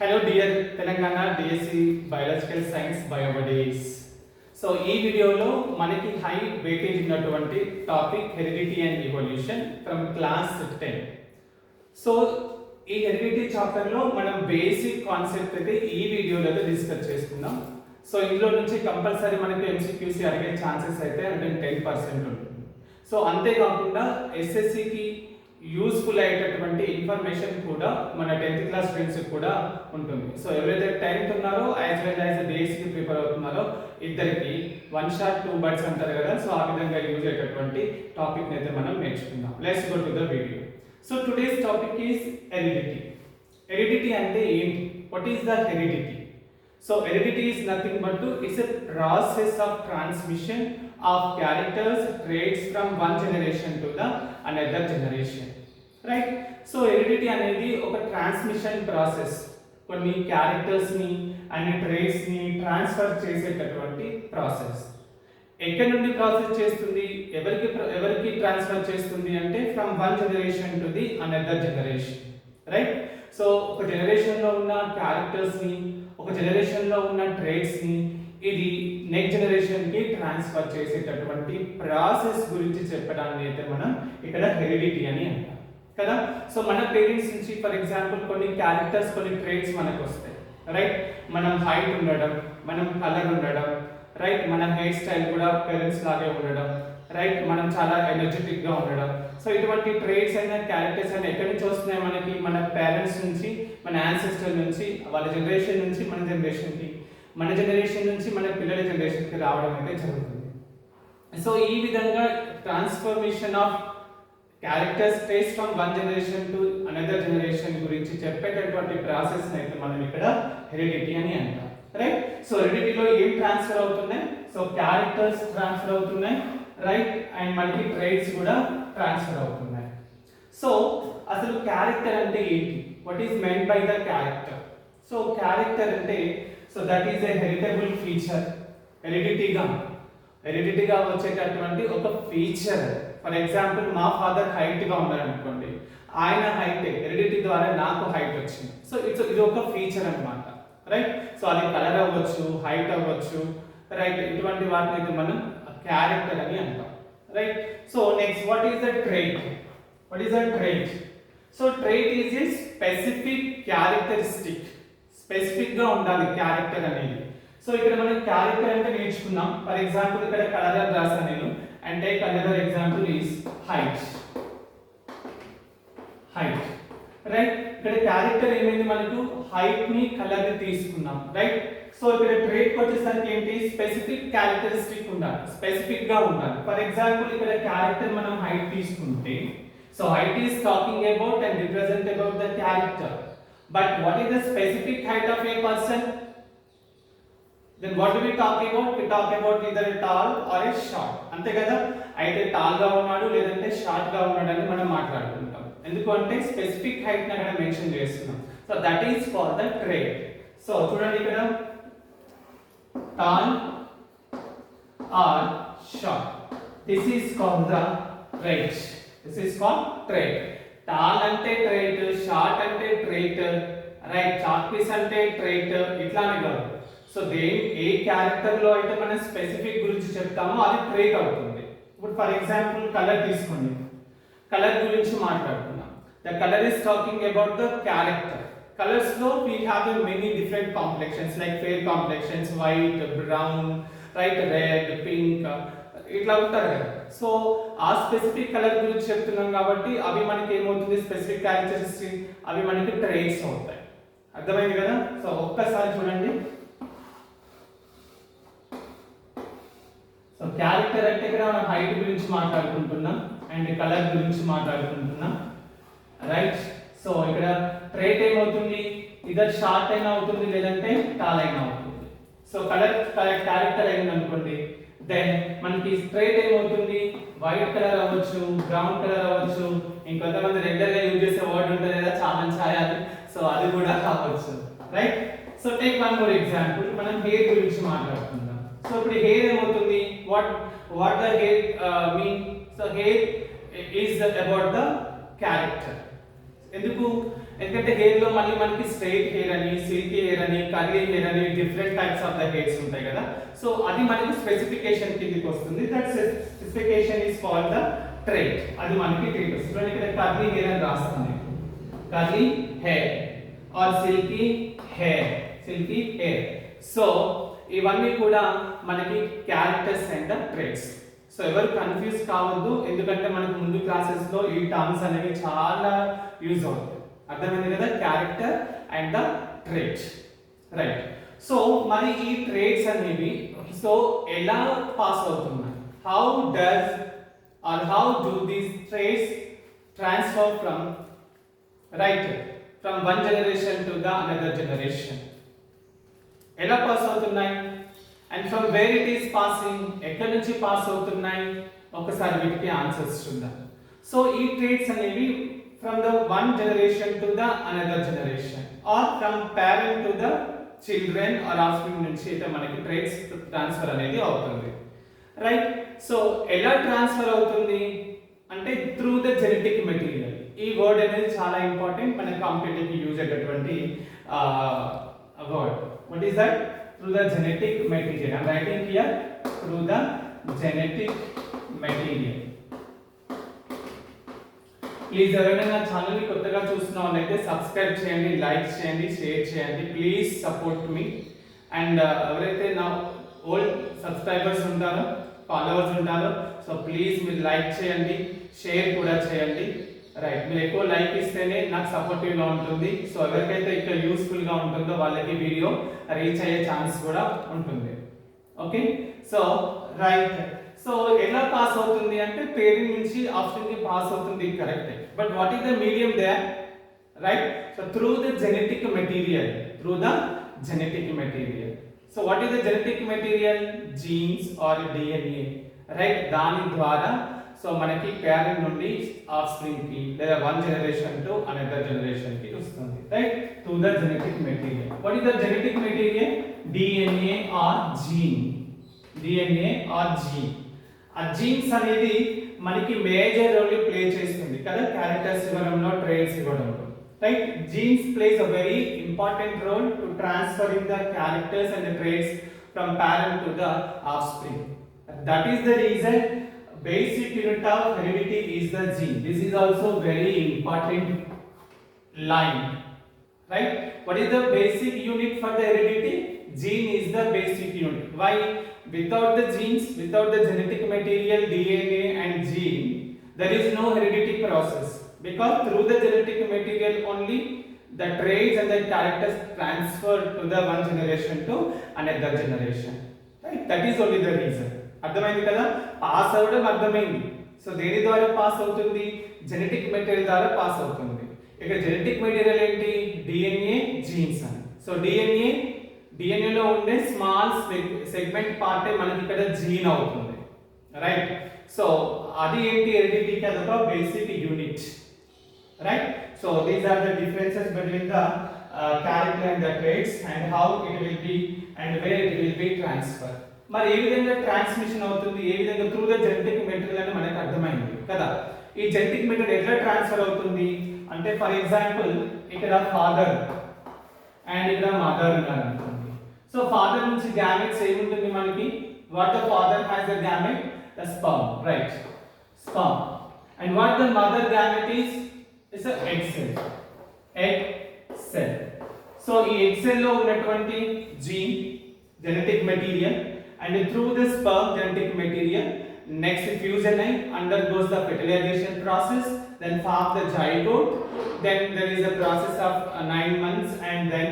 Hello dear Telangana DSC Biological Science Biobodies. So ఈ వీడియోలో మనకి హై వెయిటేజ్ ఉన్నటువంటి topic heredity and evolution from class 10. So ఈ heredity చాప్టర్లో మనం బేసిక్ కాన్సెప్ట్ అయితే ఈ వీడియోలో డిస్కస్ చేసుకుందాం. సో ఇందులో నుంచి కంపల్సరీ మనకి ఎంసీక్యూసీ అడిగే ఛాన్సెస్ అయితే అంటే 10% ఉంటుంది. సో అంతేకాకుండా ఎస్ఎస్సికి యూస్ఫుల్ అయ్యేటటువంటి ఇన్ఫర్మేషన్ కూడా మన 10th క్లాస్ స్టూడెంట్స్ కూడా ఉంటుంది. సో ఎవరైతే 10th ఉన్నారో యాజ్ వెల్ యాజ్ డిఎస్సికి ప్రిపేర్ అవుతున్నారో ఇద్దరికి 1 షాట్ 2 బర్డ్స్ అంటారు కదా. సో ఆ విధంగా యూజ్ అయ్యేటటువంటి టాపిక్ అయితే మనం నేర్చుకుందాం. Let's go to the video. So today's topic is heredity. Heredity అంటే ఏంటి? What is the heredity? So heredity is nothing but it's a process of transmission of characters, traits from one generation to the another generation, right? So heredity అనేది ఒక transmission process. కొన్ని characters ని and traits ని transfer చేసేటటువంటి process. ఎక్కడి నుండి process చేస్తుంది, ఎవరికి ట్రాన్స్ఫర్ చేస్తుంది అంటే from one generation to the another generation, right? So ఒక జనరేషన్ లో ఉన్న క్యారెక్టర్స్ ని, ఒక జనరేషన్ లో ఉన్న ట్రేట్స్ ని ఇది నెక్స్ట్ జనరేషన్ కి ట్రాన్స్ఫర్ చేసేటటువంటి ప్రాసెస్ గురించి చెప్పడాన్ని అయితే మనం ఇక్కడ హెరిడిటీ అని అంటాం కదా. సో మన పేరెంట్స్ నుంచి ఫర్ ఎగ్జాంపుల్ కొన్ని క్యారెక్టర్స్, కొన్ని ట్రేట్స్ మనకు వస్తాయి, రైట్? మనం హైట్ ఉండడం, మనం కలర్ ఉండడం, రైట్? మన హెయిర్ స్టైల్ కూడా పేరెంట్స్ లాగే ఉండడం, రైట్? మనం చాలా ఎనర్జెటిక్ గా ఉండడం. సో ఇటువంటి ట్రేట్స్ అయినా క్యారెక్టర్స్ అయినా ఎక్కడి నుంచి వస్తున్నాయి మనకి? మన పేరెంట్స్ నుంచి, మన యాన్సెస్టర్ నుంచి, వాళ్ళ జనరేషన్ నుంచి మన జనరేషన్కి, మన జనరేషన్ నుంచి మన పిల్లల జనరేషన్కి రావడం అయితే జరుగుతుంది. సో ఈ విధంగా transformation of characters traits from one generation to another generation గురించి చెప్పేటటువంటి ప్రాసెస్ అయితే మనం ఇక్కడ హెరిడిటీ అని అంటాం, రైట్? సో హెరిడిటీలో ఏం ట్రాన్స్ఫర్ అవుతున్నాయి? సో క్యారెక్టర్స్ ట్రాన్స్ఫర్ అవుతున్నాయి, రైట్? అండ్ మనకి ట్రేట్స్ కూడా ట్రాన్స్ఫర్ అవుతున్నాయి. సో అసలు క్యారెక్టర్ అంటే ఏంటి? What is meant by the character? So character అంటే so that is a heritable feature. హెరిడిటీగా వచ్చేటటువంటి ఒక ఫీచర్. ఫర్ ఎగ్జాంపుల్ మా ఫాదర్ హైట్ గా ఉన్నారు అనుకోండి, ఆయన హైట్ హెరిడిటీ ద్వారా నాకు హైట్ వచ్చింది. సో ఇది ఒక ఫీచర్ అన్నమాట, రైట్? సో అది కలర్ అవ్వచ్చు, హైట్ అవ్వచ్చు, రైట్? ఇటువంటి వాటిని అయితే మనం క్యారెక్టర్ అని అంటాం, right? So next what is the trait? What is the trait? So trait is a specific characteristic. Specific గా ఉండాలి క్యారెక్టర్ అనేది. సో ఇక్కడ మనం క్యారెక్టర్ అంటే నేర్చుకున్నాం. ఫర్ ఎగ్జాంపుల్ ఇక్కడ కలర్ అని రాసాను నేను. And take another example is height, right? ఇక్కడ క్యారెక్టర్ ఏమైంది మనకు? హైట్ ని కలర్ ని తీసుకున్నాం, రైట్? సో ఇక్కడ ట్రేట్ వచ్చేసరికి ఏంటి? స్పెసిఫిక్ క్యారెక్టరిస్టిక్ ఉండాలి, స్పెసిఫిక్ గా ఉండాలి. ఫర్ ఎగ్జాంపుల్ ఇక్కడ క్యారెక్టర్ మనం హైట్ తీసుకుంటే, so height is talking about and represent about the character. But what is the specific height of A person? Then what do we talk about? We talk about either a tall or a short. అంతే కదా? అయితే tall గా ఉన్నాడు లేదంటే short గా ఉన్నాడు అని మనం మాట్లాడుకుంటాం. ఎందుకు అంటే స్పెసిఫిక్ హైట్ ని అక్కడ మెన్షన్ చేస్తున్నాం. So that is for the trait. So చూడండి ఇక్కడ tall or short. This is called the trait. This is called trait. Tall అంటే trait, short అంటే trait, right? Chalk piece అంటే trait. ఇట్లానే కాదు. సో ఏ క్యారెక్టర్ లో అయితే మనం స్పెసిఫిక్ గురించి చెప్తామో అది ట్రేట్ అవుతుంది. ఇప్పుడు ఫర్ ఎగ్జాంపుల్ కలర్ తీసుకోండి. కలర్ గురించి మాట్లాడుతున్నాం. The colour is talking about the character. Colours లో we have many different complexions like fair complexions, white, brown, right, red, pink, ఇట్లా ఉంటారు కదా. సో ఆ స్పెసిఫిక్ కలర్ గురించి చెప్తున్నాం కాబట్టి అవి మనకి ఏమవుతుంది? స్పెసిఫిక్ క్యారెక్టరిస్టిక్, అవి మనకి ట్రేట్స్ అవుతాయి. అర్థమైంది కదా? సో ఒక్కసారి చూడండి. సో క్యారెక్టర్ అంటే ఇక్కడ మనం హైట్ గురించి మాట్లాడుకుంటున్నాం అండ్ కలర్ గురించి మాట్లాడుకుంటున్నాం, రైట్? సో ఇక్కడ ట్రేట్ ఏమవుతుంది? ఇదర్ షార్ట్ అయినా అవుతుంది లేదంటే టాల్ అయినా అవుతుంది. సో కలర్ క్యారెక్టర్ అయింది అనుకోండి, దెన్ మనకి ట్రేట్ ఏమవుతుంది? వైట్ కలర్ అవ్వచ్చు, బ్రౌన్ కలర్ అవ్వచ్చు, ఇంకొంతమంది రెగ్యులర్ గా యూజ్ చేసే వర్డ్ ఉంటుంది కదా చామన్ ఛాయ, సో అది కూడా కావచ్చు, right? So take one more example. మనం హెయిర్ గురించి మాట్లాడుకుందాం. సో ఇప్పుడు హెయిర్ ఏమవుతుంది? What the hair mean? So hair is about the character. ఎందుకు? ఎందుకంటే హెయిర్ లో మళ్ళీ మనకి స్ట్రైట్ హెయిర్ అని, సిల్కీ హెయిర్ అని, కర్లీ హెయిర్ అని different types of the hairs ఉంటాయి కదా. సో అది మనకి స్పెసిఫికేషన్ కిందకి వస్తుంది. That specification is called the trait. అది మనకి ట్రేట్ వస్తుంది. ఇక్కడ కర్లీ హెయిర్ అని రాస్తాను, curly hair or silky hair, silky hair. So ఇవన్నీ కూడా మనకి characters and the traits. So ఎవరు కన్ఫ్యూజ్ కావద్దు, ఎందుకంటే మనకు ముందు క్లాసెస్ లో ఈ టర్మ్స్ అనేవి చాలా యూజ్ అవుతాయి. అర్థమైంది కదా, character and the trait, right. So మరి ఈ ట్రేట్స్ అనేవి సో ఎలా పాస్ అవుతున్నాయి, how does or how do these traits transfer from right from one generation to the another generation, ఎలా పాస్ అవుతున్నాయి and from where it is passing, ఎక్కడి నుంచి pass అవుతున్నాయి, ఒకసారి వీటికి ఆన్సర్స్ చూద్దాం. సో ఈ ట్రేట్స్ అనేవి from the one generation to the another generation or from parent to the children or offspring నుంచి అయితే మనకి ట్రేట్స్ ట్రాన్స్ఫర్ అనేది అవుతుంది, రైట్. సో ఎలా ట్రాన్స్ఫర్ అవుతుంది అంటే త్రూ ద జెనెటిక్ మెటీరియల్. ఈ వర్డ్ అనేది చాలా ఇంపార్టెంట్, మన కాంపిటేటివ్ కి యూజ్ అయ్యేటటువంటి word. What is that? Through the genetic material. I am writing here through the genetic material. Please ఎవరైనా నా ఛానల్ ని కొత్తగా చూస్తున్న వాళ్ళైతే సబ్స్క్రైబ్ చేయండి, లైక్ చేయండి, షేర్ చేయండి. Please support me. అండ్ ఎవరైతే నా ఓల్డ్ సబ్స్క్రైబర్స్ ఉంటారో, ఫాలోవర్స్ ఉంటారో, సో ప్లీజ్ మీరు లైక్ చేయండి, షేర్ కూడా చేయండి, రైట్. మీరు ఎక్కువ లైక్ ఇస్తేనే నాకు సపోర్టివ్ గా ఉంటుంది. సో ఎవరికైతే ఇక్కడ యూస్ఫుల్ గా ఉంటుందో వాళ్ళకి వీడియో రీచ్ అయ్యే ఛాన్స్ కూడా ఉంటుంది. Okay, so right. సో ఎలా పాస్ అవుతుంది అంటే పేరెంట్ నుంచి ఆఫ్స్ప్రింగ్ కి పాస్ అవుతుంది, correct. But what is the medium there, right? So through the genetic material, through the genetic material. So what is the genetic material? Genes or DNA, right. దాని ద్వారా so మనకి parent నుండి offspring కి లేదా one generation to another generation కి వస్తుంది, right, to the genetic material. What is the genetic material? DNA or gene, DNA or gene. ఆ genes అనేది మనకి మేజర్ రోల్ ప్లే చేస్తుంది కదా, క్యారెక్టర్స్ ఇవ్వడంలో, ట్రేట్స్ ఇవ్వడంలో, right. Genes plays a very important role to transferring the characters and the traits from parent to the offspring. That is the reason basic unit of heredity is the gene. This is also very important line, right? What is the basic unit for the heredity? Gene is the basic unit. Why? Without the genes, without the genetic material DNA and gene, there is no heredity process, because through the genetic material only the traits and the characters transfer to the one generation to another generation, right? That is only the reason. అర్థమైంది కదా, pass అవ్వడం అర్థమైంది. So దేని ద్వారా pass అవుతుంది? Genetic material ద్వారా pass అవుతుంది. ఇక జెనెటిక్ మెటీరియల్ ఏంటి? డిఎన్ఏ, జీన్స్ అని. సో డిఎన్ఏ లో ఉండే స్మాల్ సెగ్మెంట్ పార్టే మనకి ఇక్కడ జీన్ అవుతుంది, రైట్. సో అది ఏంటి? హెరిడిటీకి అదొక basic unit, right. So these are the differences between the character and the traits and how it will be and where it will be transfer. మరి ఏ విధంగా ట్రాన్స్మిషన్ అవుతుంది, ఏ విధంగా త్రూ ద జెనెటిక్ మెటీరియల్ అని మనకు అర్థమైంది కదా. ఈ జెనెటిక్ మెటీరియల్ ఎట్లా ట్రాన్స్ఫర్ అవుతుంది అంటే, ఫర్ ఎగ్జాంపుల్ ఇక్కడ ఫాదర్ అండ్ ఇక్కడ మదర్ ఉన్నారు అనుకోండి. సో ఫాదర్ నుంచి గ్యామెట్స్ ఏముంటుంది మనకి? What the father has the gamete? The sperm, right, sperm. And what the mother gamete is? It's a egg cell, egg cell. So ఈ egg cell లో ఉన్నటువంటి gene, genetic material, and through the sperm genetic material next fusion undergoes the fertilization process, then form the zygote, then there is a process of 9 months and then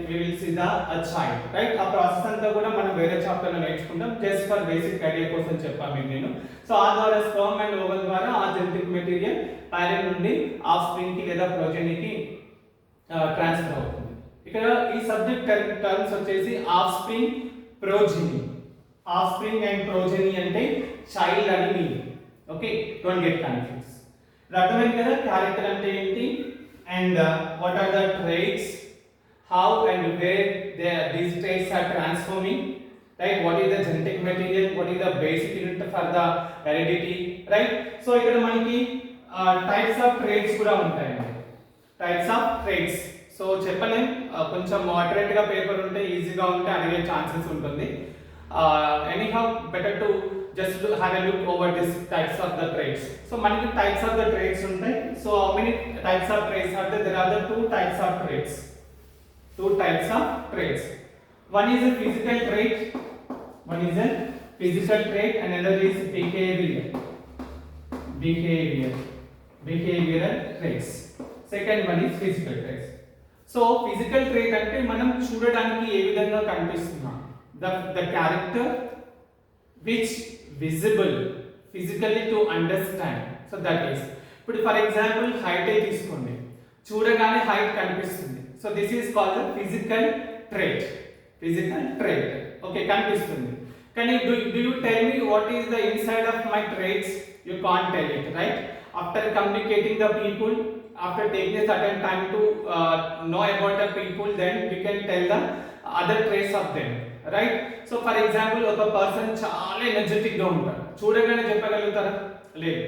we will see the child, right. ఆ process అంతా కూడా మనం వేరే chapter లో నేర్చుకుంటాం, just for basic idea కోసం చెప్పాను నేను. సో ఆ ద్వారా స్పర్మ్ అండ్ ఓవల్ ద్వారా ఆ జెనెటిక్ మెటీరియల్ పేరెంట్ నుండి ఆఫ్స్ప్రింగ్ కి లేదా ప్రోజెనీకి ట్రాన్స్ఫర్ అవుతుంది. ఇక్కడ ఈ సబ్జెక్ట్ టర్మ్స్ వచ్చేసి offspring, progeny. Offspring and progeny అంటే చైల్డ్ అని meaning. Okay, don't get confuse. అర్థమైంది కదా క్యారెక్టర్ అంటే ఏంటి and what are the traits, how and where these traits are transforming, right? What is the genetic material, what is the basic unit for the heredity, right? So ఇక్కడ మనకి types of traits కూడా ఉంటాయండి. Types of traits. So చెప్పలేం, కొంచెం moderate గా paper ఉంటే ఈజీగా ఉంటే అడిగే ఛాన్సెస్ ఉంటుంది. Anyhow better to just have a look over this types of the traits. So మనకి టైప్స్ ఆఫ్ ద ట్రేట్స్ ఉంటాయి. So how many types of traits are there? There are the two types of traits. Two types of traits. One is a physical trait. One is a physical trait and another is behavioral. Behavioral traits. Second one is physical traits. So physical trait అంటే మనం చూడడానికి ఏ విధంగా కనిపిస్తున్నా, the character which visible physically to understand. So that is, ఇప్పుడు for example height తీసుకోండి, చూడగానే height కనిపిస్తుంది. So this is called the physical trait. Okay, కనిపిస్తుంది. కానీ do you tell me what is the inside of my traits? You can't tell it, right? After communicating the people, after taking a certain time to know about the people, then we can tell the other traits of them, right? So for example, ఒక person చాలా energetic గా ఉంటారు, చూడగానే చెప్పగలుగుతారా? లేదు,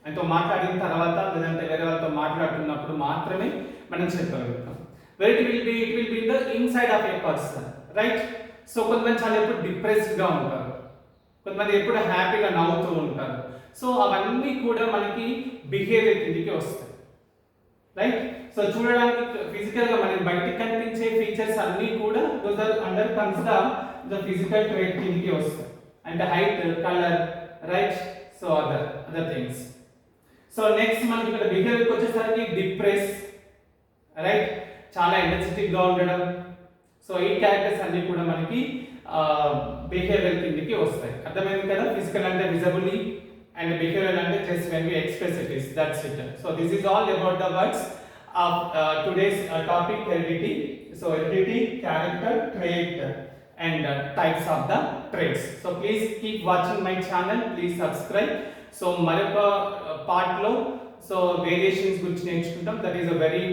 ఆయనతో మాట్లాడిన తర్వాత లేదంటే వేరే వాళ్ళతో మాట్లాడుతున్నప్పుడు మాత్రమే మనం చెప్పగలుగుతాం. Where it will be in the inside of a person, right? So కొంతమంది చాలా ఎప్పుడు డిప్రెస్డ్ గా ఉంటారు, కొంతమంది ఎప్పుడు హ్యాపీగా నవ్వుతూ ఉంటారు. సో అవన్నీ కూడా మనకి బిహేవియర్ కిందకి వస్తాయి, రైట్? సో చూడడానికి ఫిజికల్ గా మనకి బయటికి కనిపించే ఫీచర్స్ అన్నీ కూడా those are under consider the physical trait కిందకి వస్తాయి. అంటే height, colour, right? So other things. So next మనకి ఇక్కడ బిహేవియర్కి వచ్చేసరికి డిప్రెస్, రైట్? చాలా ఎనర్జెటిక్ గా ఉండడం. సో ఈ క్యారెక్టర్స్ అన్ని కూడా మనకి బిహేవియర్ కిందకి వస్తాయి. అర్థమైంది కదా? ఫిజికల్ అంటే విజిబుల్లీ and behavioral అంటే just when we express it is, that's it. So this is all about the words of today's topic, heredity. So heredity, character, trait and types of the traits. So please keep watching my channel, please subscribe. So మరొక part లో so variations గురించి నేర్చుకుంటాం. That is a very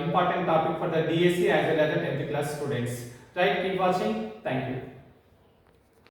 important topic for the DSC as well as the 10th class students. Right? Keep watching. Thank you.